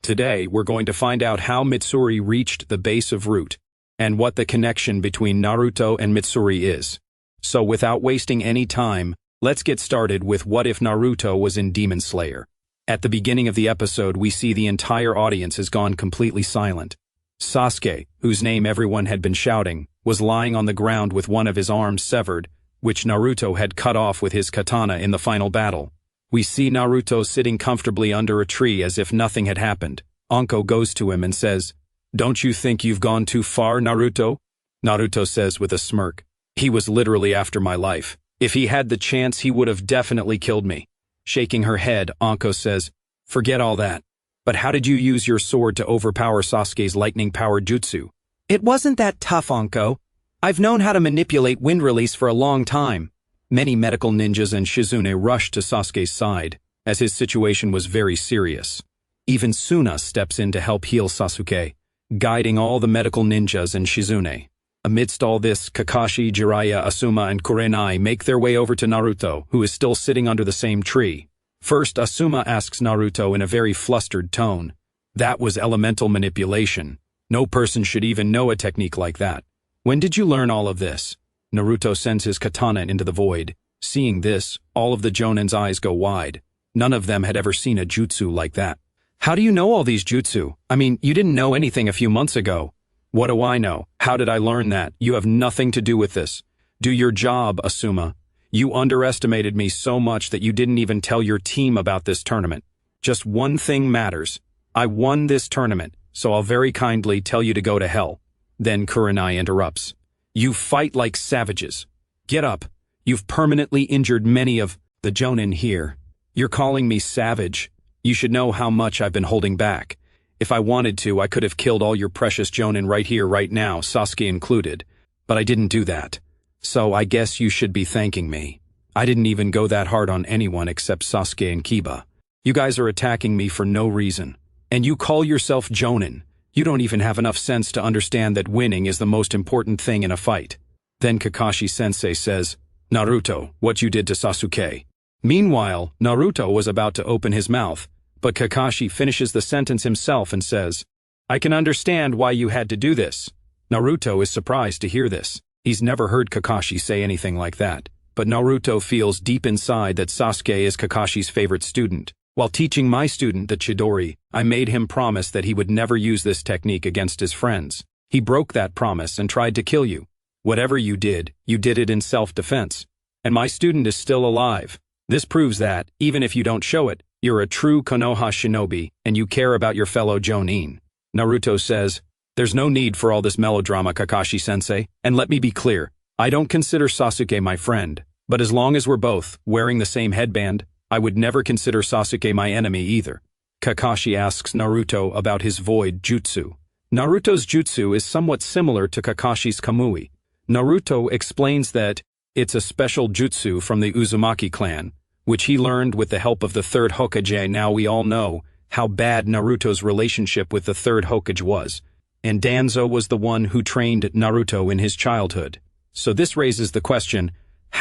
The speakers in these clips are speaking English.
Today, we're going to find out how Mitsuri reached the base of Root, and what the connection between Naruto and Mitsuri is. So without wasting any time, let's get started with what if Naruto was in Demon Slayer. At the beginning of the episode, we see the entire audience has gone completely silent. Sasuke, whose name everyone had been shouting, was lying on the ground with one of his arms severed, which Naruto had cut off with his katana in the final battle. We see Naruto sitting comfortably under a tree as if nothing had happened. Anko goes to him and says, "Don't you think you've gone too far, Naruto?" Naruto says with a smirk, "He was literally after my life. If he had the chance, he would have definitely killed me." Shaking her head, Anko says, "Forget all that. But how did you use your sword to overpower Sasuke's lightning-powered jutsu?" "It wasn't that tough, Anko. I've known how to manipulate wind release for a long time." Many medical ninjas and Shizune rushed to Sasuke's side, as his situation was very serious. Even Suna steps in to help heal Sasuke, guiding all the medical ninjas and Shizune. Amidst all this, Kakashi, Jiraiya, Asuma, and Kurenai make their way over to Naruto, who is still sitting under the same tree. First, Asuma asks Naruto in a very flustered tone. "That was elemental manipulation. No person should even know a technique like that. When did you learn all of this?" Naruto sends his katana into the void. Seeing this, all of the Jonin's eyes go wide. None of them had ever seen a jutsu like that. "How do you know all these jutsu? I mean, you didn't know anything a few months ago." "What do I know? How did I learn that? You have nothing to do with this. Do your job, Asuma. You underestimated me so much that you didn't even tell your team about this tournament. Just one thing matters. I won this tournament, so I'll very kindly tell you to go to hell." Then Kurenai interrupts. "You fight like savages. Get up. You've permanently injured many of the Jonin here. You're calling me savage. You should know how much I've been holding back. If I wanted to, I could have killed all your precious Jonin right here, right now, Sasuke included. But I didn't do that. So I guess you should be thanking me. I didn't even go that hard on anyone except Sasuke and Kiba. You guys are attacking me for no reason. And you call yourself Jonin. You don't even have enough sense to understand that winning is the most important thing in a fight." Then Kakashi-sensei says, "Naruto, what you did to Sasuke." Meanwhile, Naruto was about to open his mouth, but Kakashi finishes the sentence himself and says, "I can understand why you had to do this." Naruto is surprised to hear this. He's never heard Kakashi say anything like that, but Naruto feels deep inside that Sasuke is Kakashi's favorite student. "While teaching my student the Chidori, I made him promise that he would never use this technique against his friends. He broke that promise and tried to kill you. Whatever you did it in self-defense. And my student is still alive. This proves that, even if you don't show it, you're a true Konoha shinobi and you care about your fellow Jonin." Naruto says, "There's no need for all this melodrama, Kakashi-sensei, and let me be clear. I don't consider Sasuke my friend, but as long as we're both wearing the same headband, I would never consider Sasuke my enemy either." Kakashi asks Naruto about his void jutsu. Naruto's jutsu is somewhat similar to Kakashi's Kamui. Naruto explains that it's a special jutsu from the Uzumaki clan, which he learned with the help of the third Hokage. Now we all know how bad Naruto's relationship with the third Hokage was, and Danzo was the one who trained Naruto in his childhood. So this raises the question,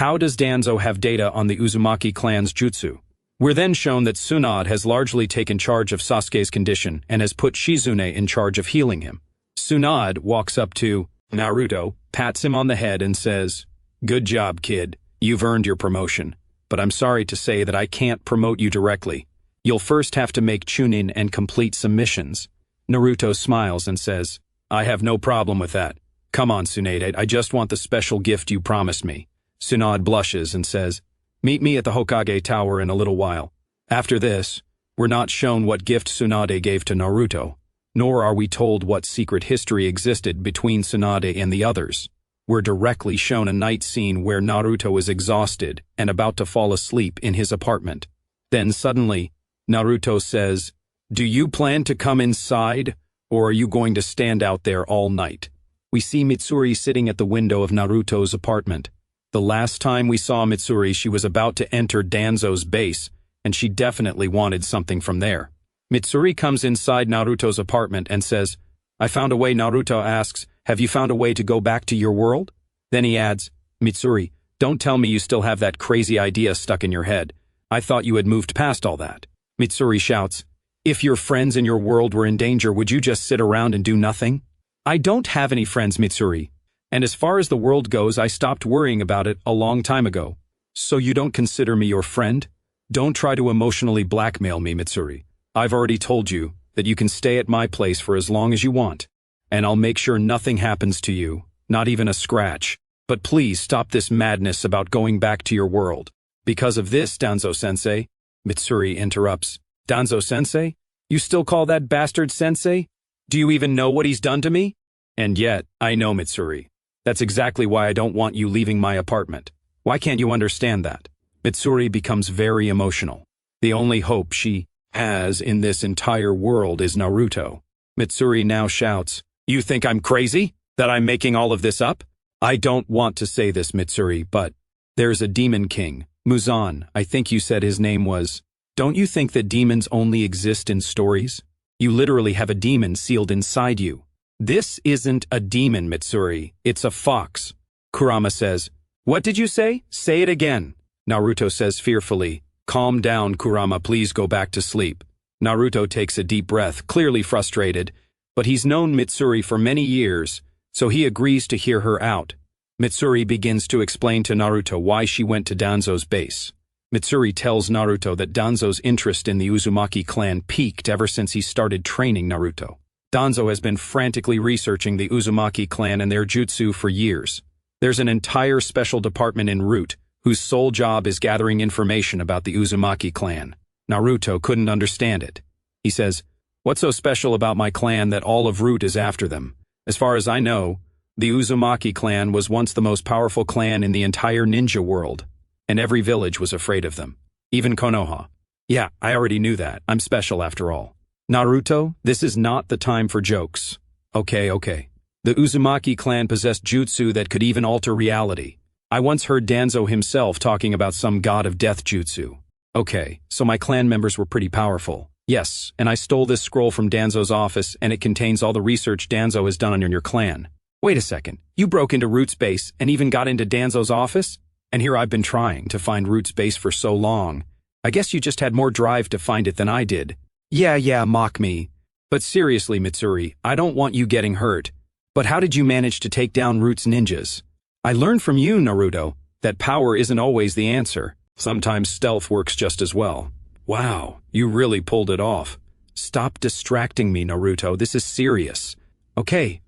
how does Danzo have data on the Uzumaki clan's jutsu? We're then shown that Tsunade has largely taken charge of Sasuke's condition and has put Shizune in charge of healing him. Tsunade walks up to Naruto, pats him on the head and says, "Good job, kid. You've earned your promotion. But I'm sorry to say that I can't promote you directly. You'll first have to make Chunin and complete some missions." Naruto smiles and says, "I have no problem with that. Come on, Tsunade, I just want the special gift you promised me." Tsunade blushes and says, "Meet me at the Hokage Tower in a little while." After this, we're not shown what gift Tsunade gave to Naruto, nor are we told what secret history existed between Tsunade and the others. We're directly shown a night scene where Naruto is exhausted and about to fall asleep in his apartment. Then suddenly, Naruto says, "Do you plan to come inside, or are you going to stand out there all night?" We see Mitsuri sitting at the window of Naruto's apartment. The last time we saw Mitsuri, she was about to enter Danzo's base, and she definitely wanted something from there. Mitsuri comes inside Naruto's apartment and says, "I found a way." Naruto asks, "Have you found a way to go back to your world?" Then he adds, "Mitsuri, don't tell me you still have that crazy idea stuck in your head. I thought you had moved past all that." Mitsuri shouts, If your friends in your world were in danger, would you just sit around and do nothing? I don't have any friends, Mitsuri. And as far as the world goes, I stopped worrying about it a long time ago. So you don't consider me your friend? Don't try to emotionally blackmail me, Mitsuri. I've already told you that you can stay at my place for as long as you want. And I'll make sure nothing happens to you, not even a scratch. But please stop this madness about going back to your world. Because of this, Danzo-sensei, Mitsuri interrupts. Danzo-sensei? You still call that bastard sensei? Do you even know what he's done to me? And yet, I know, Mitsuri. That's exactly why I don't want you leaving my apartment. Why can't you understand that? Mitsuri becomes very emotional. The only hope she has in this entire world is Naruto. Mitsuri now shouts, You think I'm crazy? That I'm making all of this up? I don't want to say this, Mitsuri, but there's a demon king, Muzan, I think you said his name was. Don't you think that demons only exist in stories? You literally have a demon sealed inside you. This isn't a demon, Mitsuri. It's a fox. Kurama says, What did you say? Say it again. Naruto says fearfully, Calm down, Kurama, please go back to sleep. Naruto takes a deep breath, clearly frustrated, but he's known Mitsuri for many years, so he agrees to hear her out. Mitsuri begins to explain to Naruto why she went to Danzo's base. Mitsuri tells Naruto that Danzo's interest in the Uzumaki clan peaked ever since he started training Naruto. Danzo has been frantically researching the Uzumaki clan and their jutsu for years. There's an entire special department en route whose sole job is gathering information about the Uzumaki clan. Naruto couldn't understand it. He says, What's so special about my clan that all of Root is after them? As far as I know, the Uzumaki clan was once the most powerful clan in the entire ninja world, and every village was afraid of them. Even Konoha. Yeah, I already knew that. I'm special after all. Naruto, this is not the time for jokes. Okay. The Uzumaki clan possessed jutsu that could even alter reality. I once heard Danzo himself talking about some god of death jutsu. Okay, so my clan members were pretty powerful. Yes, and I stole this scroll from Danzo's office, and it contains all the research Danzo has done on your clan. Wait a second, you broke into Root's base and even got into Danzo's office? And here I've been trying to find Root's base for so long. I guess you just had more drive to find it than I did. Yeah, mock me. But seriously, Mitsuri, I don't want you getting hurt. But how did you manage to take down Root's ninjas? I learned from you, Naruto, that power isn't always the answer. Sometimes stealth works just as well. Wow, you really pulled it off. Stop distracting me, Naruto. This is serious. Okay,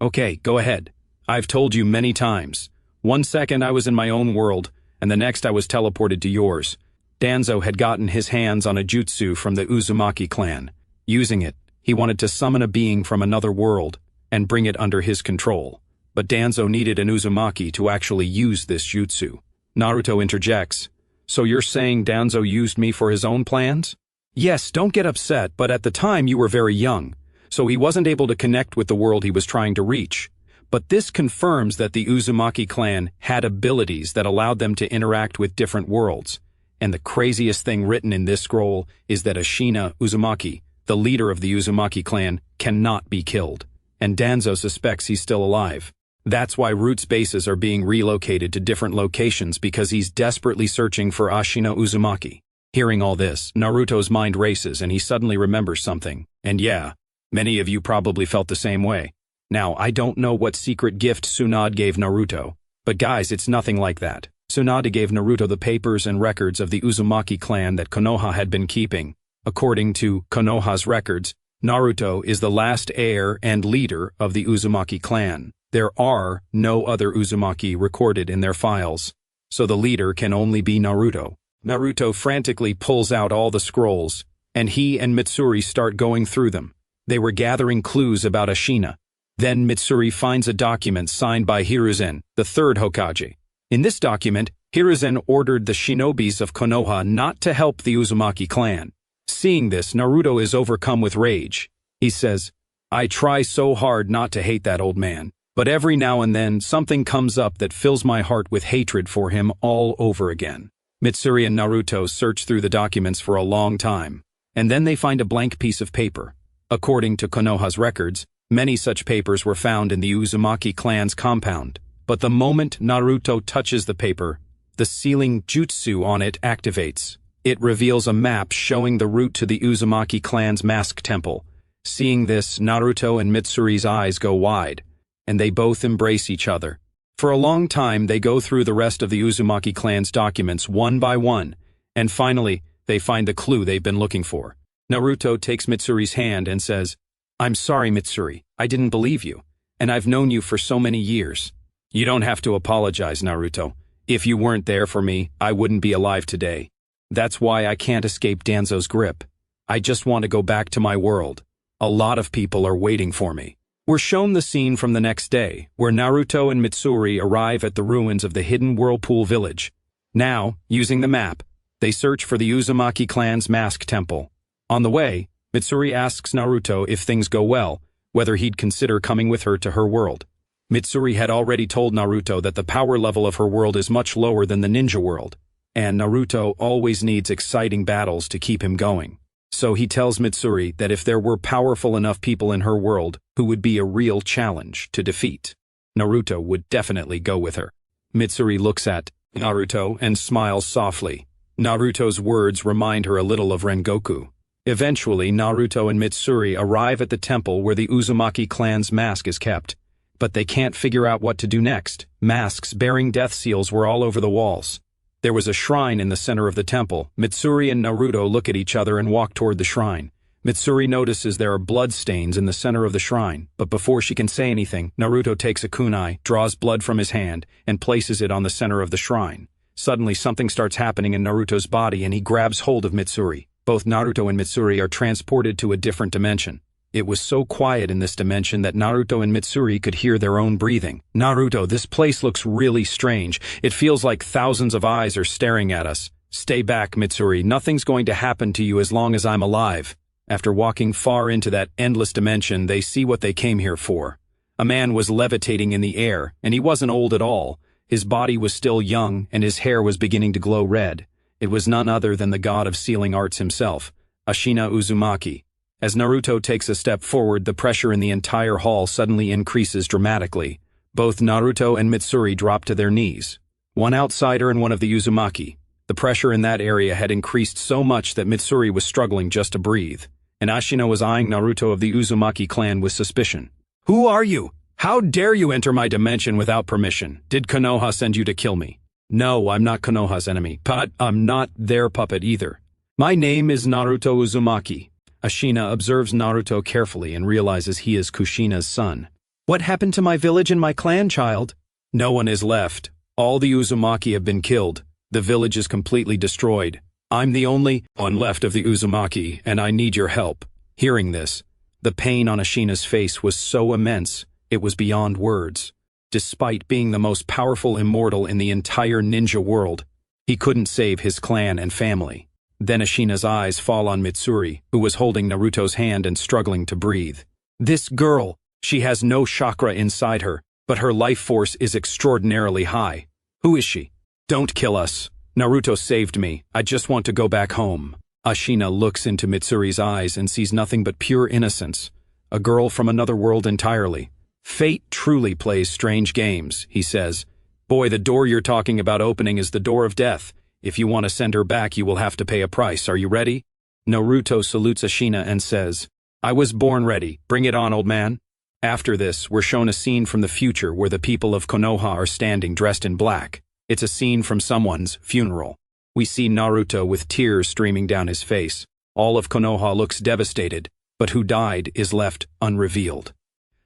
go ahead. I've told you many times. 1 second I was in my own world, and the next I was teleported to yours. Danzo had gotten his hands on a jutsu from the Uzumaki clan. Using it, he wanted to summon a being from another world and bring it under his control. But Danzo needed an Uzumaki to actually use this jutsu. Naruto interjects, So you're saying Danzo used me for his own plans? Yes, don't get upset, but at the time you were very young, so he wasn't able to connect with the world he was trying to reach. But this confirms that the Uzumaki clan had abilities that allowed them to interact with different worlds. And the craziest thing written in this scroll is that Ashina Uzumaki, the leader of the Uzumaki clan, cannot be killed. And Danzo suspects he's still alive. That's why Root's bases are being relocated to different locations because he's desperately searching for Ashina Uzumaki. Hearing all this, Naruto's mind races and he suddenly remembers something. And yeah, many of you probably felt the same way. Now, I don't know what secret gift Tsunade gave Naruto, but guys, it's nothing like that. Tsunade gave Naruto the papers and records of the Uzumaki clan that Konoha had been keeping. According to Konoha's records, Naruto is the last heir and leader of the Uzumaki clan. There are no other Uzumaki recorded in their files, so the leader can only be Naruto. Naruto frantically pulls out all the scrolls, and he and Mitsuri start going through them. They were gathering clues about Ashina. Then Mitsuri finds a document signed by Hiruzen, the third Hokage. In this document, Hiruzen ordered the shinobis of Konoha not to help the Uzumaki clan. Seeing this, Naruto is overcome with rage. He says, I try so hard not to hate that old man, but every now and then something comes up that fills my heart with hatred for him all over again. Mitsuri and Naruto search through the documents for a long time, and then they find a blank piece of paper. According to Konoha's records, many such papers were found in the Uzumaki clan's compound, but the moment Naruto touches the paper, the sealing jutsu on it activates. It reveals a map showing the route to the Uzumaki clan's mask temple. Seeing this, Naruto and Mitsuri's eyes go wide, and they both embrace each other. For a long time, they go through the rest of the Uzumaki clan's documents one by one, and finally, they find the clue they've been looking for. Naruto takes Mitsuri's hand and says, "I'm sorry, Mitsuri. I didn't believe you, and I've known you for so many years." "You don't have to apologize, Naruto. If you weren't there for me, I wouldn't be alive today. That's why I can't escape Danzo's grip. I just want to go back to my world. A lot of people are waiting for me." We're shown the scene from the next day, where Naruto and Mitsuri arrive at the ruins of the hidden Whirlpool village. Now, using the map, they search for the Uzumaki clan's mask temple. On the way, Mitsuri asks Naruto if things go well, whether he'd consider coming with her to her world. Mitsuri had already told Naruto that the power level of her world is much lower than the ninja world, and Naruto always needs exciting battles to keep him going. So he tells Mitsuri that if there were powerful enough people in her world who would be a real challenge to defeat, Naruto would definitely go with her. Mitsuri looks at Naruto and smiles softly. Naruto's words remind her a little of Rengoku. Eventually, Naruto and Mitsuri arrive at the temple where the Uzumaki clan's mask is kept, but they can't figure out what to do next. Masks bearing death seals were all over the walls. There was a shrine in the center of the temple. Mitsuri and Naruto look at each other and walk toward the shrine. Mitsuri notices there are blood stains in the center of the shrine, but before she can say anything, Naruto takes a kunai, draws blood from his hand, and places it on the center of the shrine. Suddenly, something starts happening in Naruto's body and he grabs hold of Mitsuri. Both Naruto and Mitsuri are transported to a different dimension. It was so quiet in this dimension that Naruto and Mitsuri could hear their own breathing. "Naruto, this place looks really strange. It feels like thousands of eyes are staring at us." "Stay back, Mitsuri. Nothing's going to happen to you as long as I'm alive." After walking far into that endless dimension, they see what they came here for. A man was levitating in the air, and he wasn't old at all. His body was still young, and his hair was beginning to glow red. It was none other than the god of sealing arts himself, Hashira Uzumaki. As Naruto takes a step forward, the pressure in the entire hall suddenly increases dramatically. Both Naruto and Mitsuri drop to their knees. One outsider and one of the Uzumaki. The pressure in that area had increased so much that Mitsuri was struggling just to breathe, and Hashira was eyeing Naruto of the Uzumaki clan with suspicion. "Who are you? How dare you enter my dimension without permission? Did Konoha send you to kill me?" "No, I'm not Konoha's enemy, but I'm not their puppet either. My name is Naruto Uzumaki." Hashira observes Naruto carefully and realizes he is Kushina's son. "What happened to my village and my clan, child?" "No one is left. All the Uzumaki have been killed. The village is completely destroyed. I'm the only one left of the Uzumaki, and I need your help." Hearing this, the pain on Hashira's face was so immense, it was beyond words. Despite being the most powerful immortal in the entire ninja world, he couldn't save his clan and family. Then Hashira's eyes fall on Mitsuri, who was holding Naruto's hand and struggling to breathe. "This girl, she has no chakra inside her, but her life force is extraordinarily high. Who is she?" "Don't kill us. Naruto saved me. I just want to go back home." Hashira looks into Mitsuri's eyes and sees nothing but pure innocence. A girl from another world entirely. "Fate truly plays strange games," he says. "Boy, the door you're talking about opening is the door of death. If you want to send her back, you will have to pay a price. Are you ready?" Naruto salutes Hashira and says, "I was born ready. Bring it on, old man." After this, we're shown a scene from the future where the people of Konoha are standing dressed in black. It's a scene from someone's funeral. We see Naruto with tears streaming down his face. All of Konoha looks devastated, but who died is left unrevealed.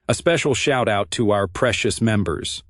A special shout out to our precious members.